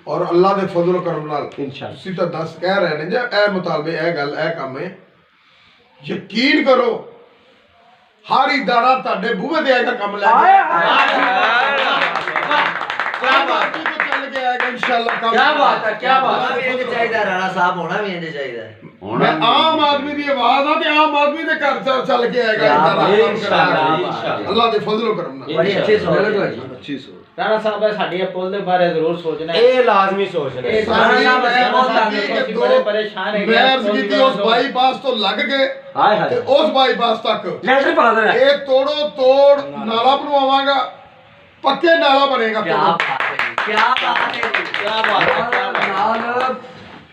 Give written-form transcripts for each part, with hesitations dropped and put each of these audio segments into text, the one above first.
और अल्लाह दे फजल करम नाल तुसीं तां 10 कह रहे ने जे ए मुतालबे ए गल ए काम है, यकीन करो हर इदारा तुहाडे बूहे ते आएगा काम ले क्या बात है, चल के आएगा इंशाअल्लाह काम। क्या बात है, क्या बात है। इंज चाहिदा राणा साहब होना भी इंज चाहिदा। मैं आम आदमी दी आवाज आ ते आम आदमी दे घर चल के आएगा इंशाअल्लाह अल्लाह दे फजल करम नाल। बड़ी अच्छी सोच है, अच्छी सोच। राणा साहब साडी पुल दे बारे जरूर सोचना है, ए लाजमी सोचना है। राणा साहब बहुत बड़े परेशान है। मैं अर्ज कीती उस बाईपास तो लग के हाय हाय ते उस बाईपास तक लेटर पा देना। एक तोड़ो तोड़ नाला बनवावांगा, पक्के नाला बनेगा। क्या बात है, क्या बात है, क्या बात है, क्या बात है। नाल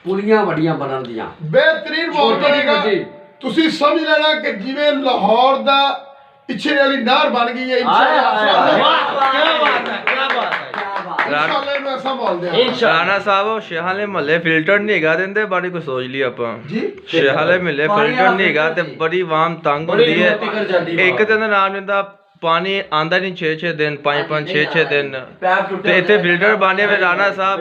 पुलियां वड्डियां बनन दियां बेहतरीन मौका बनेगा। तुसी समझ लेना कि जिवें लाहौर दा पिछे वाली नहर बन गई है इंशाअल्लाह। क्या बात है, क्या बात है। इंशाअल्लाह इन्हू ऐसा बोल दे राणा साहब शेहाले महल्ले फिल्टर नहीं हैगा देंदे बड़ी कुछ सोच लिया ਆਪਾਂ जी। शेहाले महल्ले फिल्टर नहीं हैगा ਤੇ ਬੜੀ ਵਾਮ ਤੰਗ ਹੁੰਦੀ ਹੈ। ਇੱਕ ਦਿਨ ਨਾਲ ਦਿੰਦਾ ਪਾਣੀ ਆਂਦਾ ਨਹੀਂ 6-6 ਦਿਨ 5-5 6-6 ਦਿਨ ਤੇ ਇੱਥੇ ਫਿਲਟਰ ਬਣੇ ਹੋਏ ਰਾਣਾ ਸਾਹਿਬ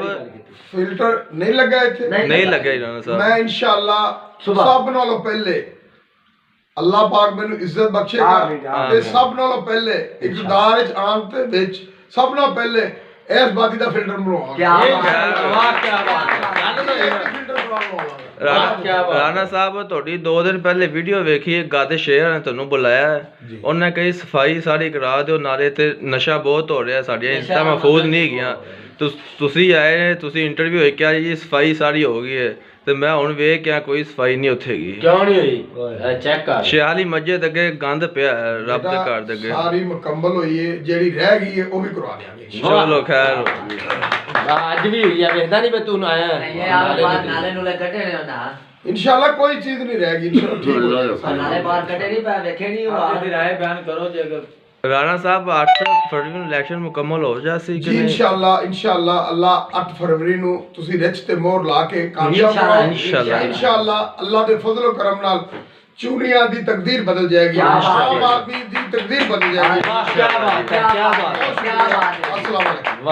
फिल्टर नहीं लगा इत्थे नहीं लगे राणा साहब। मैं इंशाअल्लाह सब नालों पहले अल्लाह पाक मैनू इज्जत बख्शेगा ते सब नालों पहले इक़्तिदार विच आन ते विच सब नालों पहले इस बादी दा फिल्टर बनवावांगा। क्या वाह क्या बात है। फिल्टर बनवावांगा। ਰਾਣਾ ਸਾਹਿਬ ਤੁਹਾਡੀ 2 ਦਿਨ ਪਹਿਲੇ ਵੀਡੀਓ ਵੇਖੀ ਗਾਦੇ ਸ਼ੇਰ ਨੇ ਤੁਹਾਨੂੰ ਬੁਲਾਇਆ ਹੈ। ਉਹਨੇ ਕਹੀ ਸਫਾਈ ਸਾਰੀ ਕਰਾ ਦਿਓ, ਨਾਲੇ ਤੇ ਨਸ਼ਾ ਬਹੁਤ ਹੋ ਰਿਹਾ, ਸਾਡੀਆਂ ਇੰਸਟਾ ਮਹਫੂਜ਼ ਨਹੀਂ ਹੈਗੀਆਂ। ਤੁਸੀਂ ਆਏ, ਤੁਸੀਂ ਇੰਟਰਵਿਊ ਹੋਈ ਕਿਹਾ ਜੀ ਸਫਾਈ ਸਾਰੀ ਹੋ ਗਈ ਹੈ ਤੇ ਮੈਂ ਹੁਣ ਵੇਖ ਕਿਹਾ ਕੋਈ ਸਫਾਈ ਨਹੀਂ ਉੱਥੇ ਹੈਗੀ। ਕਿਉਂ ਨਹੀਂ ਹੋਈ? ਚੈੱਕ ਕਰ। ਸ਼ਿਆਲੀ ਮਸਜਿਦ ਅੱਗੇ ਗੰਦ ਪਿਆ ਹੈ, ਰੱਬ ਦੇ ਘਰ ਦੇ ਅੱਗੇ। ਸਾਰੀ ਮੁਕੰਮਲ ਹੋਈ ਹੈ, ਜਿਹੜੀ ਰਹਿ ਗਈ ਹੈ ਉਹ ਵੀ ਕਰਵਾ ਦਿਆਂਗੇ। ਚਲੋ ਖੈਰ ਅੱਜ ਵੀ ਹੋਈ ਆ, ਵੇਖਦਾ ਨਹੀਂ ਮੈਂ ਤੂੰ ਆਇਆ ये आप बाहर नाले नुले कटे नहीं होना। इंशाल्लाह कोई चीज नहीं रहेगी इंशाल्लाह ठीक हो जाएगा। नाले बाहर कटे नहीं पा देखे नहीं हुआ। आप राय बयान करो जे अगर ਰਾਣਾ ਸਾਹਿਬ 8 ਫਰਵਰੀ ਨੂੰ ਇਲੈਕਸ਼ਨ ਮੁਕੰਮਲ ਹੋ ਜਾਸੀ ਕਿ जी ਨਹੀਂ? इंशाल्लाह अल्लाह 8 फरवरी ਨੂੰ ਤੁਸੀਂ ਰਿਚ ਤੇ ਮੋਹਰ ਲਾ ਕੇ ਕਾਮਯਾਬ ਕਰੋ इंशाल्लाह अल्लाह ਦੇ ਫਜ਼ਲ ਔਰ ਕਰਮ ਨਾਲ ਚੂੜੀਆਂ ਦੀ ਤਕਦੀਰ ਬਦਲ ਜਾਏਗੀ। ਆਮ ਆਦਮੀ ਦੀ ਤਕਦੀਰ ਬਦਲ ਜਾਏਗੀ। क्या बात है, क्या बात है, क्या बात है। अस्सलाम वालेकुम।